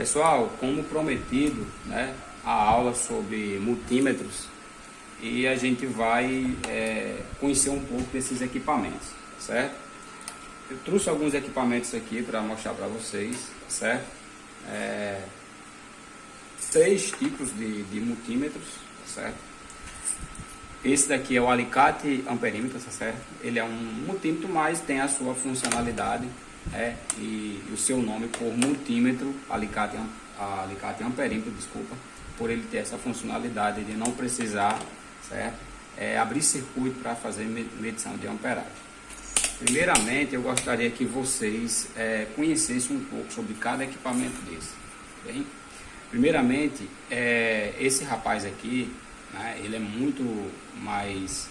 Pessoal, como prometido, né, a aula sobre multímetros e a gente vai conhecer um pouco desses equipamentos, certo? Eu trouxe alguns equipamentos aqui para mostrar para vocês, certo? Três tipos de multímetros, certo? Esse daqui é o alicate amperímetro, certo? Ele é um multímetro, mas tem a sua funcionalidade, e o seu nome por multímetro, alicate amperímetro, desculpa, por ele ter essa funcionalidade de não precisar, certo? Abrir circuito para fazer medição de amperagem. Primeiramente, eu gostaria que vocês conhecessem um pouco sobre cada equipamento desse, bem? Primeiramente, esse rapaz aqui, né, ele é muito mais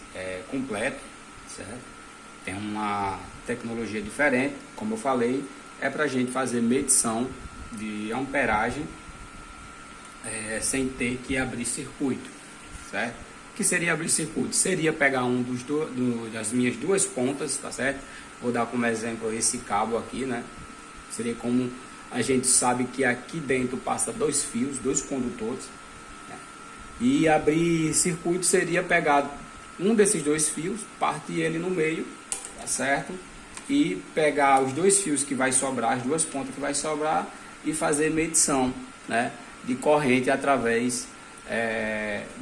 completo, certo? Tem uma tecnologia diferente, como eu falei, para a gente fazer medição de amperagem sem ter que abrir circuito, certo? O que seria abrir circuito? Seria pegar das minhas duas pontas, tá certo? Vou dar como exemplo esse cabo aqui, né? Seria como a gente sabe que aqui dentro passa dois fios, dois condutores, né? E abrir circuito seria pegar um desses dois fios, partir ele no meio, tá certo? E pegar os dois fios que vai sobrar, as duas pontas que vai sobrar e fazer medição, né, de corrente através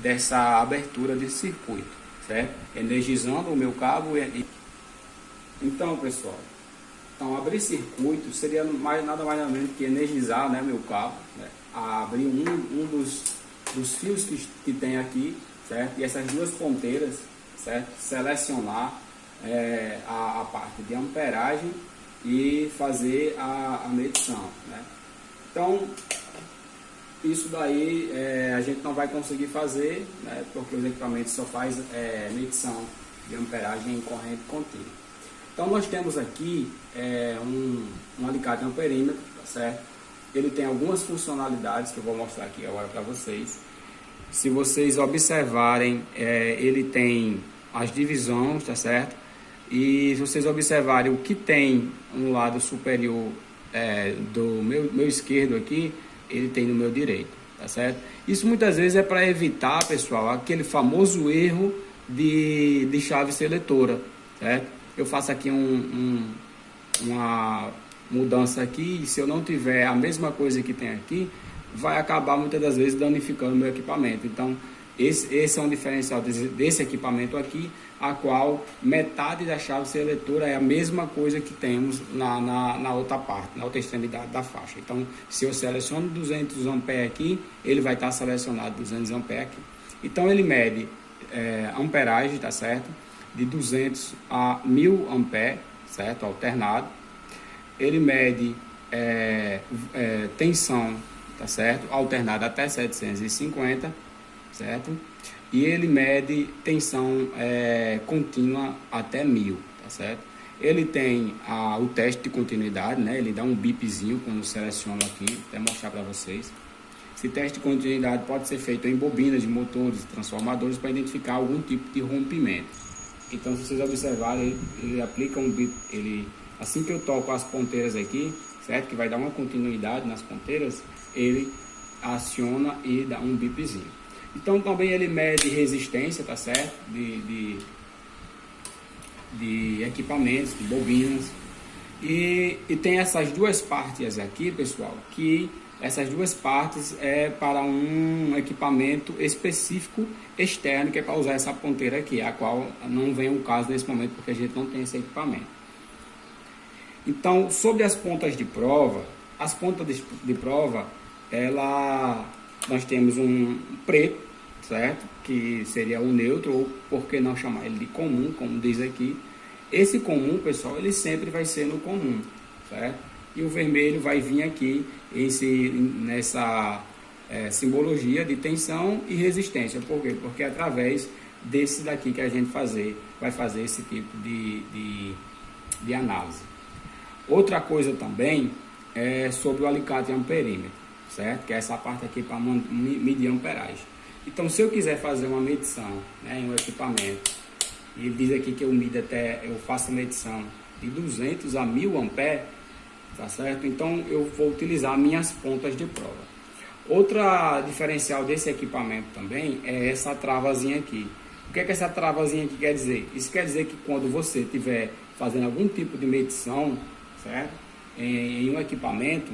dessa abertura de circuito, certo? Energizando o meu cabo. Então, pessoal, abrir circuito seria nada mais ou menos que energizar, né, meu cabo, né? Abrir um dos fios que tem aqui, certo? E essas duas ponteiras, certo? Selecionar a parte de amperagem e fazer a medição, né? Então, isso daí a gente não vai conseguir fazer, né, porque os equipamentos só faz medição de amperagem em corrente contínua. Então, nós temos aqui um alicate amperímetro, tá certo? Ele tem algumas funcionalidades que eu vou mostrar aqui agora para vocês. Se vocês observarem, ele tem as divisões, tá certo? E se vocês observarem o que tem no lado superior do meu esquerdo aqui, ele tem no meu direito, tá certo? Isso muitas vezes é para evitar, pessoal, aquele famoso erro de chave seletora, certo? Eu faço aqui uma mudança aqui, e se eu não tiver a mesma coisa que tem aqui, vai acabar muitas das vezes danificando o meu equipamento. Então, esse é um diferencial desse equipamento aqui, a qual metade da chave seletora é a mesma coisa que temos na outra parte, na outra extremidade da faixa. Então, se eu seleciono 200 A aqui, ele vai estar selecionado 200 A aqui. Então, ele mede amperagem, tá certo? De 200 a 1000 A, certo? Alternado. Ele mede tensão, tá certo? Alternada até 750, certo? E ele mede tensão contínua até 1000, tá certo? Ele tem o teste de continuidade, né? Ele dá um bipzinho quando seleciono aqui, vou até mostrar para vocês. Esse teste de continuidade pode ser feito em bobinas de motores, transformadores, para identificar algum tipo de rompimento. Então, se vocês observarem, ele aplica um bip, assim que eu toco as ponteiras aqui, certo? Que vai dar uma continuidade nas ponteiras, ele aciona e dá um bipzinho. Então, também ele mede resistência, tá certo? De equipamentos, de bobinas. E tem essas duas partes aqui, pessoal, que essas duas partes é para um equipamento específico externo, que é para usar essa ponteira aqui, a qual não vem o caso nesse momento, porque a gente não tem esse equipamento. Então, sobre as pontas de prova, as pontas de prova, nós temos um preto, certo? Que seria o neutro, ou por que não chamar ele de comum, como diz aqui. Esse comum, pessoal, ele sempre vai ser no comum, certo? E o vermelho vai vir aqui nessa simbologia de tensão e resistência. Por quê? Porque é através desse daqui que a gente vai fazer esse tipo de análise. Outra coisa também é sobre o alicate amperímetro, certo? Que é essa parte aqui para medir a amperagem. Então, se eu quiser fazer uma medição, né, em um equipamento, e ele diz aqui que eu faço a medição de 200 a 1000 A, tá certo? Então eu vou utilizar minhas pontas de prova. Outra diferencial desse equipamento também é essa travazinha aqui. O que é que essa travazinha aqui quer dizer? Isso quer dizer que quando você estiver fazendo algum tipo de medição, certo? Em um equipamento,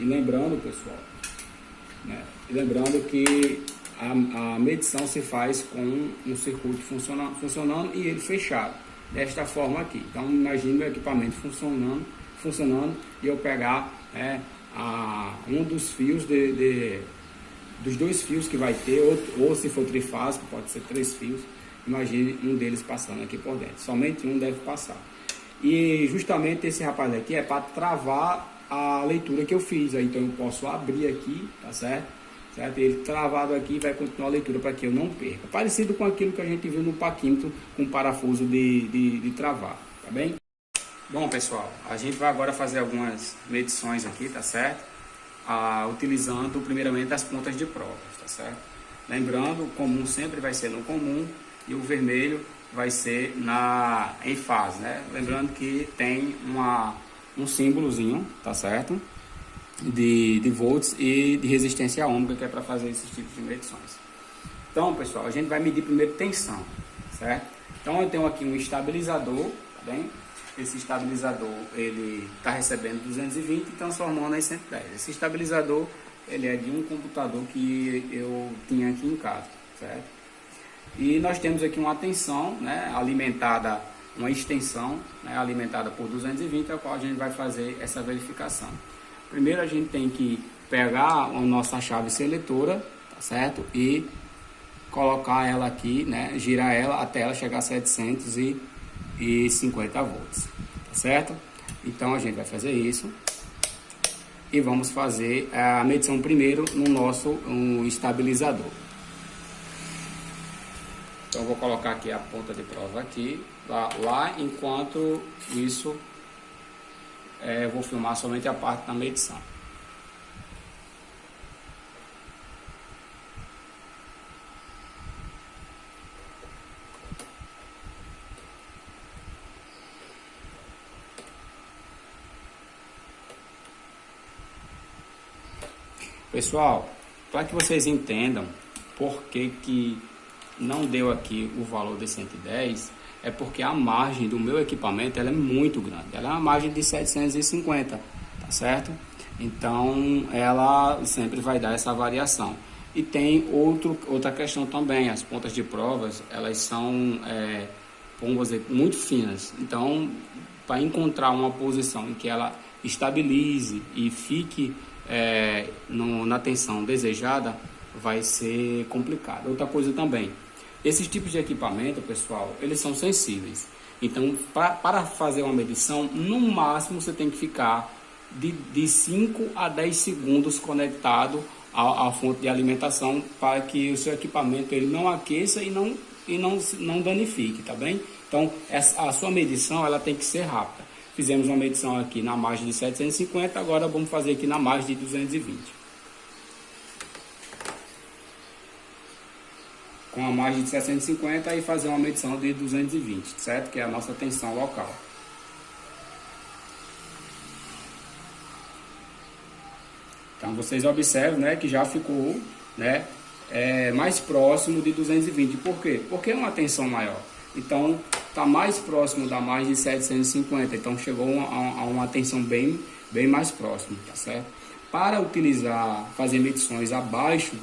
e lembrando, pessoal, né? Lembrando que a medição se faz com um circuito funcionando e ele fechado, desta forma aqui. Então imagine o equipamento funcionando e eu pegar um dos fios dos dois fios que vai ter, ou se for trifásico, pode ser 3 fios. Imagine um deles passando aqui por dentro, somente um deve passar. E justamente esse rapaz aqui é para travar a leitura que eu fiz. Então eu posso abrir aqui, tá certo? Ele travado aqui vai continuar a leitura para que eu não perca. Parecido com aquilo que a gente viu no paquímetro com parafuso de travar, tá bem? Bom, pessoal, a gente vai agora fazer algumas medições aqui, tá certo? Utilizando primeiramente as pontas de provas, tá certo? Lembrando, o comum sempre vai ser no comum e o vermelho vai ser em fase, né? Lembrando que tem um símbolozinho, tá certo? De volts e de resistência ômica, que é para fazer esses tipos de medições. Então, pessoal, a gente vai medir primeiro tensão, certo? Então eu tenho aqui um estabilizador, tá bem? Esse estabilizador, ele está recebendo 220 e transformando em 110. Esse estabilizador, ele é de um computador que eu tinha aqui em casa, certo? E nós temos aqui uma tensão, né, alimentada, uma extensão, né, alimentada por 220, a qual a gente vai fazer essa verificação. Primeiro a gente tem que pegar a nossa chave seletora, tá certo? E colocar ela aqui, né, girar ela até ela chegar a 750 volts, tá certo? Então a gente vai fazer isso e vamos fazer a medição primeiro no nosso estabilizador. Então eu vou colocar aqui a ponta de prova aqui, lá enquanto isso eu vou filmar somente a parte da medição. Pessoal, para que vocês entendam por que não deu aqui o valor de 110, é porque a margem do meu equipamento ela é muito grande. Ela é uma margem de 750, tá certo? Então ela sempre vai dar essa variação. E tem outra questão também, as pontas de provas, elas são, vamos dizer, muito finas. Então, para encontrar uma posição em que ela estabilize e fique na tensão desejada, vai ser complicado. Outra coisa também, esses tipos de equipamento, pessoal, eles são sensíveis. Então, para fazer uma medição, no máximo você tem que ficar de 5 a 10 segundos conectado à fonte de alimentação para que o seu equipamento ele não aqueça e não danifique, tá bem? Então, a sua medição ela tem que ser rápida. Fizemos uma medição aqui na margem de 750, agora vamos fazer aqui na margem de 220. Com a margem de 750 e fazer uma medição de 220, certo? Que é a nossa tensão local. Então vocês observam, né, que já ficou, né, mais próximo de 220. Por quê? Porque é uma tensão maior. Então está mais próximo da margem de 750. Então chegou a uma tensão bem mais próximo, tá certo? Para fazer medições abaixo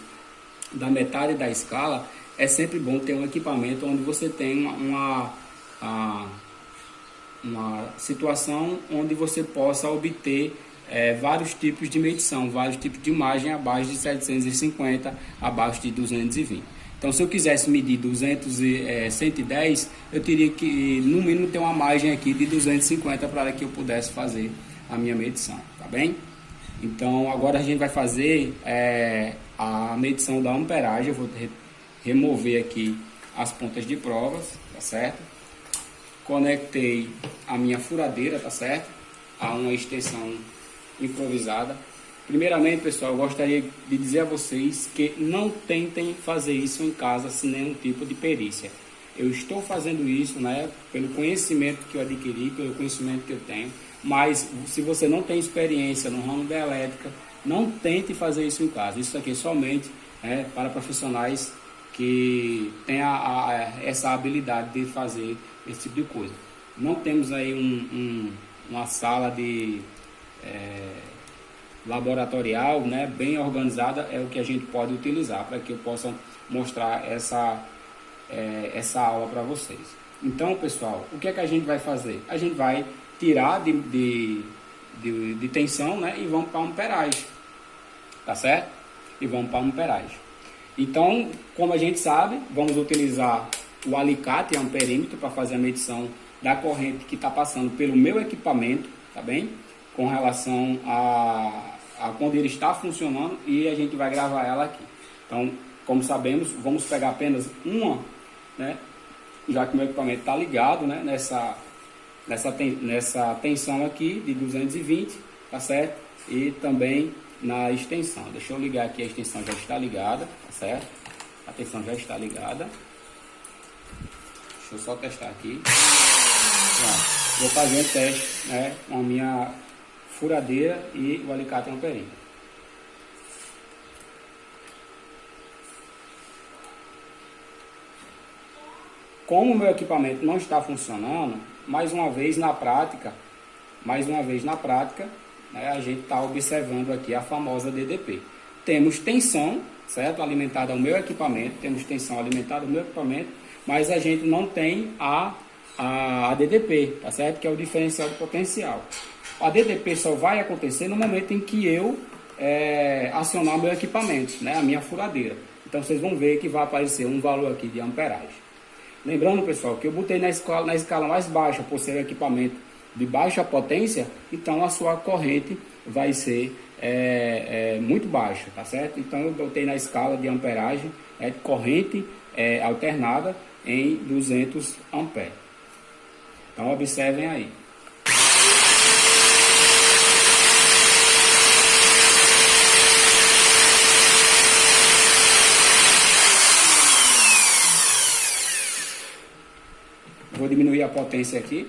da metade da escala, é sempre bom ter um equipamento onde você tem uma situação onde você possa obter vários tipos de medição, vários tipos de imagem abaixo de 750, abaixo de 220. Então, se eu quisesse medir 110, eu teria que, no mínimo, ter uma margem aqui de 250 para que eu pudesse fazer a minha medição, tá bem? Então, agora a gente vai fazer a medição da amperagem. Eu vou remover aqui as pontas de provas, tá certo? Conectei a minha furadeira, tá certo? A uma extensão improvisada. Primeiramente, pessoal, eu gostaria de dizer a vocês que não tentem fazer isso em casa sem nenhum tipo de perícia. Eu estou fazendo isso, né, pelo conhecimento que eu adquiri, pelo conhecimento que eu tenho, Mas se você não tem experiência no ramo da elétrica, não tente fazer isso em casa. Isso aqui é somente para profissionais que têm essa habilidade de fazer esse tipo de coisa. Não temos aí uma sala de laboratorial, né, bem organizada, é o que a gente pode utilizar para que eu possa mostrar essa aula para vocês. Então, pessoal, o que é que a gente vai fazer? A gente vai tirar de tensão, né, e vamos para a amperagem, tá certo? E vamos para a amperagem. Então, como a gente sabe, vamos utilizar o alicate amperímetro para fazer a medição da corrente que está passando pelo meu equipamento, tá bem? Com relação a quando ele está funcionando, e a gente vai gravar ela aqui. Então, como sabemos, vamos pegar apenas uma, né? Já que o meu equipamento está ligado, né? Nessa tensão aqui de 220, tá certo? E também na extensão. Deixa eu ligar aqui, a extensão já está ligada, tá certo? A tensão já está ligada. Deixa eu só testar aqui. Pronto. Vou fazer um teste, né, com a minha furadeira e o alicate amperímetro. Como o meu equipamento não está funcionando, mais uma vez na prática, né, a gente está observando aqui a famosa DDP. Temos tensão, certo? Alimentada ao meu equipamento, mas a gente não tem a DDP, tá certo? Que é o diferencial de potencial. A DDP só vai acontecer no momento em que eu acionar o meu equipamento, né, a minha furadeira. Então vocês vão ver que vai aparecer um valor aqui de amperagem. Lembrando, pessoal, que eu botei na escala mais baixa, por ser um equipamento de baixa potência, então a sua corrente vai ser muito baixa, tá certo? Então eu botei na escala de amperagem de corrente alternada em 200 amperes. Então observem aí. Vou diminuir a potência aqui.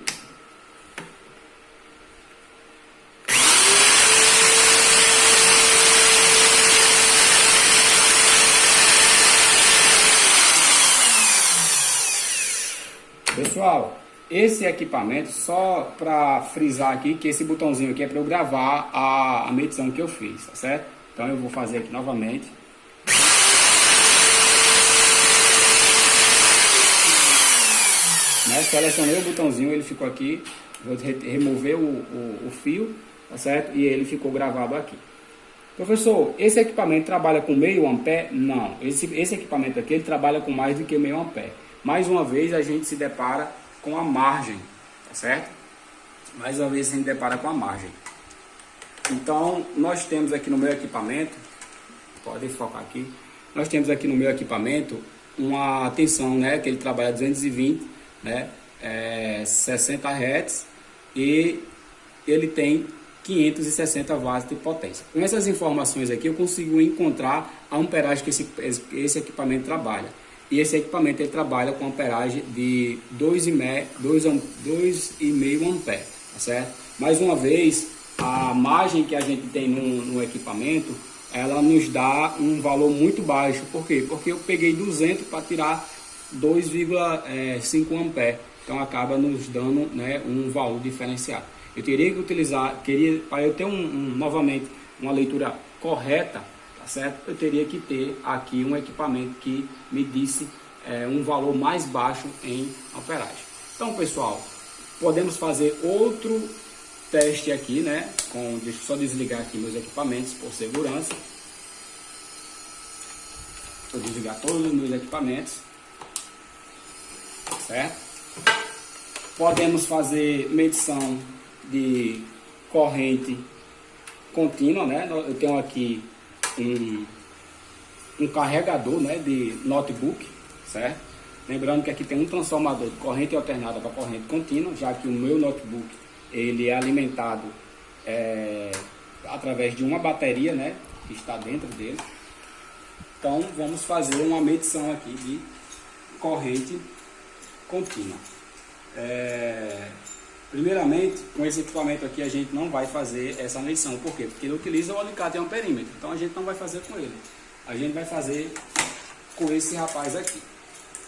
Pessoal, esse equipamento, só para frisar aqui, que esse botãozinho aqui é para eu gravar a medição que eu fiz, tá certo? Então eu vou fazer aqui novamente. Né? Selecionei o botãozinho, ele ficou aqui. Vou remover o fio, tá certo? E ele ficou gravado aqui. Professor, esse equipamento trabalha com meio ampere? Não, esse equipamento aqui ele trabalha com mais do que meio ampere. Mais uma vez a gente se depara com a margem, tá certo? Mais uma vez a gente depara com a margem. Então, nós temos aqui no meu equipamento, pode focar aqui, nós temos aqui no meu equipamento uma tensão, né, que ele trabalha 220, né, 60 Hz, e ele tem 560 watts de potência. Com essas informações aqui eu consigo encontrar a amperagem que esse equipamento trabalha. E esse equipamento ele trabalha com amperagem de 2,5 ampere, tá certo? Mais uma vez, a margem que a gente tem no equipamento, ela nos dá um valor muito baixo. Por quê? Porque eu peguei 200 para tirar 2,5 ampere. Então acaba nos dando, né, um valor diferenciado. Eu teria que utilizar, para eu ter novamente uma leitura correta, tá certo? Eu teria que ter aqui um equipamento que me disse um valor mais baixo em amperagem. Então, pessoal, podemos fazer outro teste aqui, né? Deixa eu só desligar aqui meus equipamentos por segurança. Vou desligar todos os meus equipamentos, certo? Podemos fazer medição de corrente contínua, né? Eu tenho aqui um carregador, né, de notebook, certo? Lembrando que aqui tem um transformador de corrente alternada para corrente contínua, já que o meu notebook ele é alimentado através de uma bateria, né, que está dentro dele. Então vamos fazer uma medição aqui de corrente contínua. Primeiramente, com esse equipamento aqui a gente não vai fazer essa medição. Por quê? Porque ele utiliza o alicate amperímetro. Então a gente não vai fazer com ele. A gente vai fazer com esse rapaz aqui.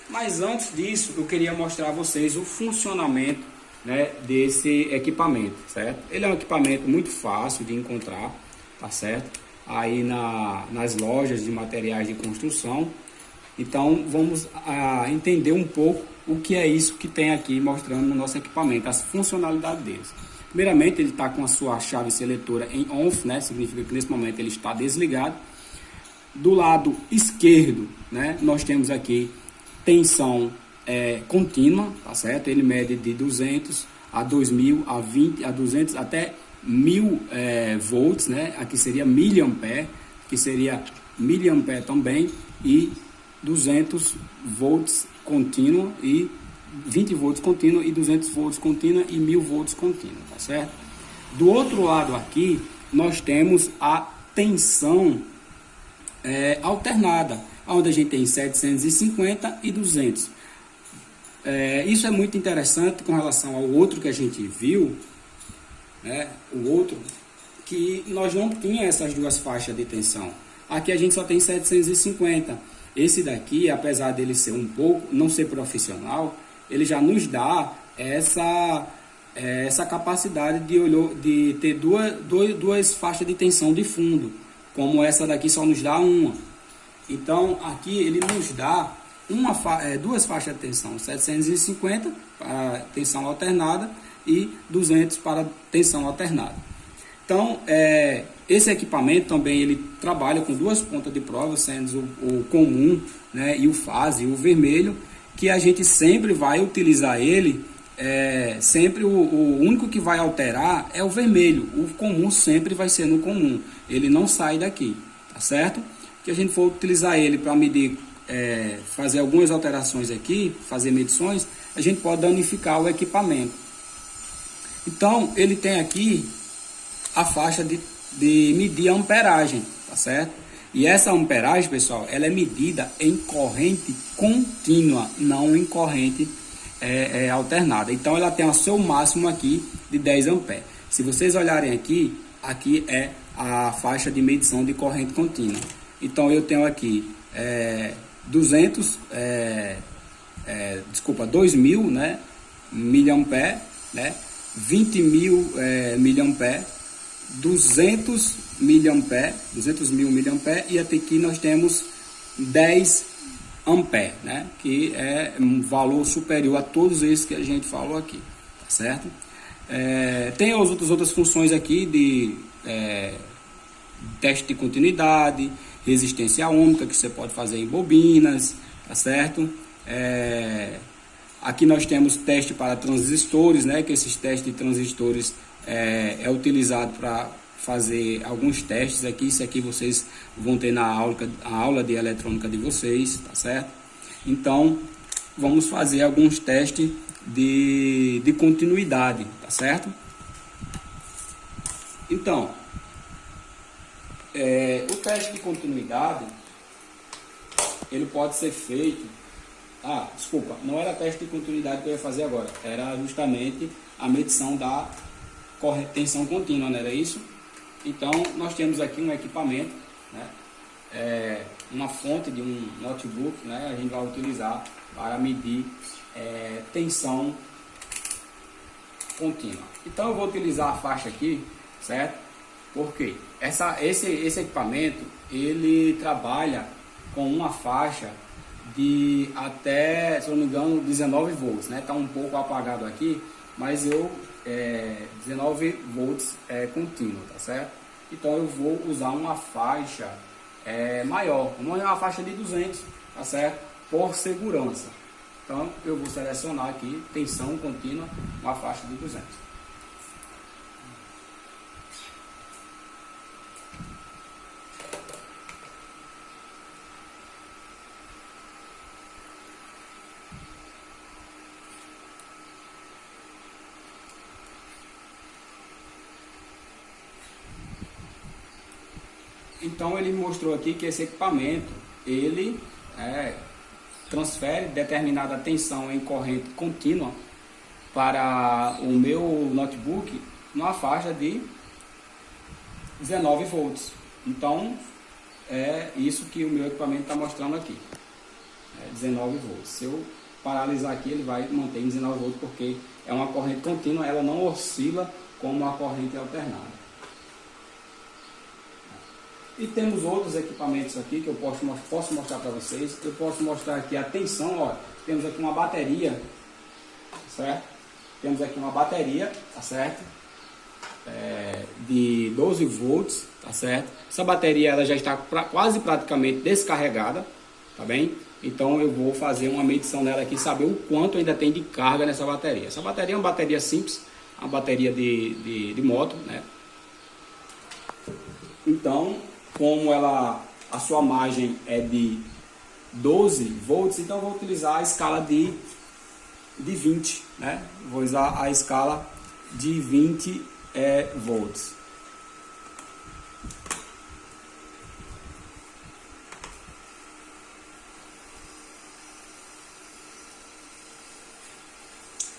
Mas antes disso, eu queria mostrar a vocês o funcionamento, né, desse equipamento, certo? Ele é um equipamento muito fácil de encontrar, tá certo? Aí nas lojas de materiais de construção. Então vamos entender um pouco o que é isso que tem aqui mostrando no nosso equipamento, as funcionalidades deles. Primeiramente, ele está com a sua chave seletora em ONF, né? Significa que nesse momento ele está desligado. Do lado esquerdo, né, nós temos aqui tensão contínua, tá certo? Ele mede de 200 a 2000 a 20 a 200 até 1000 volts, né? Aqui seria miliampere, que seria miliampere também, e 200 volts contínuo e 20 volts contínuo e 200 volts contínuo e 1000 volts contínuo, tá certo? Do outro lado aqui nós temos a tensão alternada, onde a gente tem 750 e 200. Isso é muito interessante com relação ao outro que a gente viu, né? O outro que nós não tínhamos essas duas faixas de tensão. Aqui a gente só tem 750. Esse daqui, apesar dele ser não ser profissional, ele já nos dá essa capacidade de ter duas faixas de tensão de fundo, como essa daqui só nos dá uma. Então aqui ele nos dá duas faixas de tensão, 750 para tensão alternada e 200 para tensão alternada. Então esse equipamento também ele trabalha com duas pontas de prova, sendo o comum, né, e o fase, o vermelho, que a gente sempre vai utilizar ele. Sempre o único que vai alterar é o vermelho. O comum sempre vai ser no comum, ele não sai daqui, tá certo? Que a gente for utilizar ele para medir, fazer algumas alterações aqui, fazer medições, a gente pode danificar o equipamento. Então ele tem aqui a faixa de medir a amperagem, tá certo? E essa amperagem, pessoal, ela é medida em corrente contínua, não em corrente alternada. Então ela tem o seu máximo aqui de 10 amperes. Se vocês olharem aqui, aqui é a faixa de medição de corrente contínua. Então eu tenho aqui 2000, né, miliampere, né, 20.000 miliampere, 200 miliampere, 200.000 miliampere, e até aqui nós temos 10 ampere, né, que é um valor superior a todos esses que a gente falou aqui, tá certo? Tem as outras funções aqui de teste de continuidade, resistência ohmica, que você pode fazer em bobinas, tá certo? Aqui nós temos teste para transistores, né, que esses testes de transistores é utilizado para fazer alguns testes aqui. Isso aqui vocês vão ter na aula de eletrônica de vocês, tá certo? Então vamos fazer alguns testes de continuidade, tá certo? Então o teste de continuidade ele pode ser feito. Desculpa, não era teste de continuidade que eu ia fazer agora, era justamente a medição da tensão contínua, não era isso? Então nós temos aqui um equipamento, né, uma fonte de um notebook, né, a gente vai utilizar para medir tensão contínua. Então eu vou utilizar a faixa aqui, certo? Porque esse equipamento ele trabalha com uma faixa de até, se não me engano, 19 volts, né? Tá um pouco apagado aqui, mas 19 volts contínuo, tá certo? Então eu vou usar uma faixa maior, uma faixa de 200, tá certo? Por segurança. Então eu vou selecionar aqui tensão contínua, uma faixa de 200. Então ele mostrou aqui que esse equipamento ele transfere determinada tensão em corrente contínua para o meu notebook numa faixa de 19 volts. Então, é isso que o meu equipamento está mostrando aqui. 19 volts. Se eu paralisar aqui, ele vai manter em 19 volts, porque é uma corrente contínua, ela não oscila como uma corrente alternada. E temos outros equipamentos aqui que eu posso mostrar para vocês. Eu posso mostrar aqui a tensão, ó. Temos aqui uma bateria, certo? Temos aqui uma bateria, tá certo? De 12 volts, tá certo? Essa bateria ela já está quase praticamente descarregada, tá bem? Então eu vou fazer uma medição nela aqui, saber o quanto ainda tem de carga nessa bateria. Essa bateria é uma bateria simples, uma bateria de moto, né? Então, como a sua margem é de 12 volts, então eu vou utilizar a escala de 20, né? Vou usar a escala de 20 volts.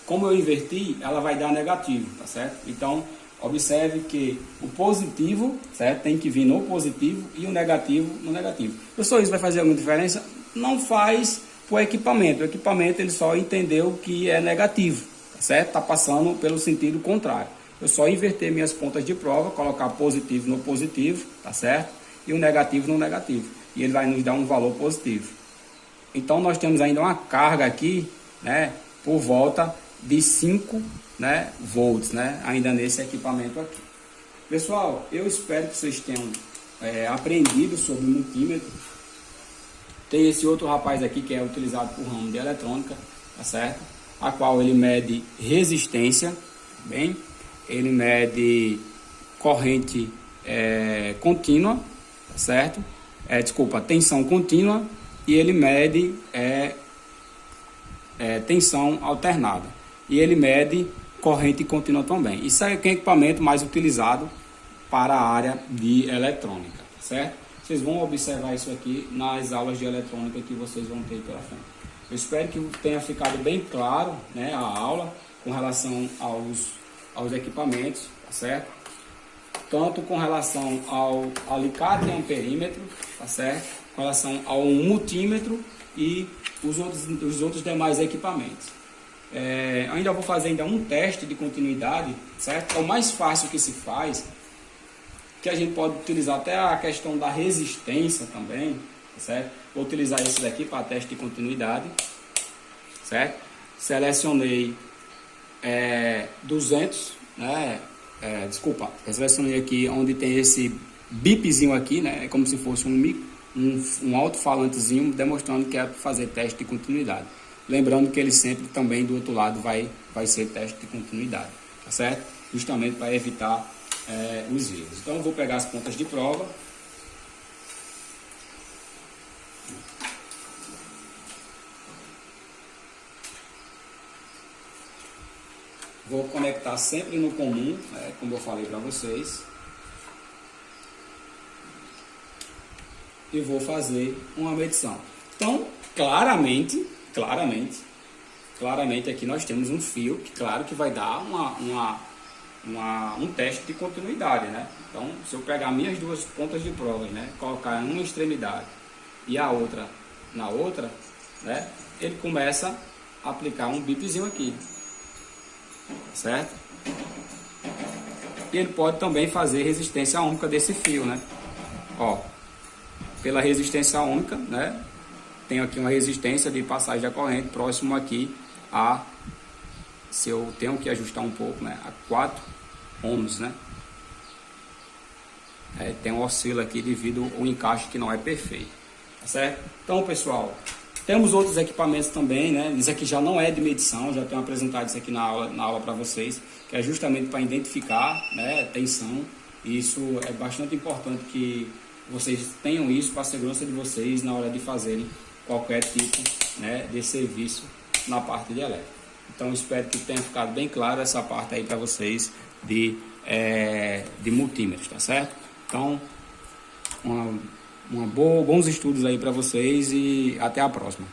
Como eu inverti, ela vai dar negativo, tá certo? Então, observe que o positivo, certo, tem que vir no positivo e o negativo no negativo. Pessoal, isso vai fazer alguma diferença? Não faz para o equipamento. O equipamento ele só entendeu que é negativo, tá certo? Está passando pelo sentido contrário. Eu só inverter minhas pontas de prova, colocar positivo no positivo, tá certo? E o negativo no negativo. E ele vai nos dar um valor positivo. Então, nós temos ainda uma carga aqui, né, por volta de 5, né, volts, né, ainda nesse equipamento aqui. Pessoal, eu espero que vocês tenham aprendido sobre o multímetro. Tem esse outro rapaz aqui que é utilizado por ramo de eletrônica, tá certo? A qual ele mede resistência, bem? Ele mede corrente contínua, tá certo? Desculpa, tensão contínua, e ele mede tensão alternada. E ele mede corrente contínua também. Isso é o equipamento mais utilizado para a área de eletrônica, certo? Vocês vão observar isso aqui nas aulas de eletrônica que vocês vão ter pela frente. Eu espero que tenha ficado bem claro, né, a aula com relação aos equipamentos, tá certo? Tanto com relação ao alicate e amperímetro, tá certo? Com relação ao multímetro e os outros demais equipamentos. Ainda vou fazer um teste de continuidade, certo? É o mais fácil que se faz, que a gente pode utilizar até a questão da resistência também, certo? Vou utilizar esse daqui para teste de continuidade, certo? Selecionei 200, né? Eu selecionei aqui onde tem esse bipzinho aqui, né? É como se fosse um alto-falantezinho demonstrando que é para fazer teste de continuidade. Lembrando que ele sempre também do outro lado vai ser teste de continuidade, tá certo? Justamente para evitar os erros. Então eu vou pegar as pontas de prova. Vou conectar sempre no comum, né, como eu falei para vocês. E vou fazer uma medição. Então, claramente aqui nós temos um fio que, claro, que vai dar um teste de continuidade, né? Então, se eu pegar minhas duas pontas de prova, né, colocar em uma extremidade e a outra na outra, né, ele começa a aplicar um bipzinho aqui, certo? E ele pode também fazer resistência ômica desse fio, né? Ó, pela resistência ômica, né? Tenho aqui uma resistência de passagem da corrente próximo aqui se eu tenho que ajustar um pouco, né, a 4 ohms, né? Tem um oscila aqui devido ao encaixe que não é perfeito, tá certo? Então, pessoal, temos outros equipamentos também, né? Isso aqui já não é de medição, já tenho apresentado isso aqui na aula para vocês, que é justamente para identificar, né, tensão. Isso é bastante importante que vocês tenham isso para a segurança de vocês na hora de fazerem qualquer tipo, né, de serviço na parte de elétrica. Então espero que tenha ficado bem claro essa parte aí para vocês de multímetros, tá certo? Então, bons estudos aí para vocês e até a próxima.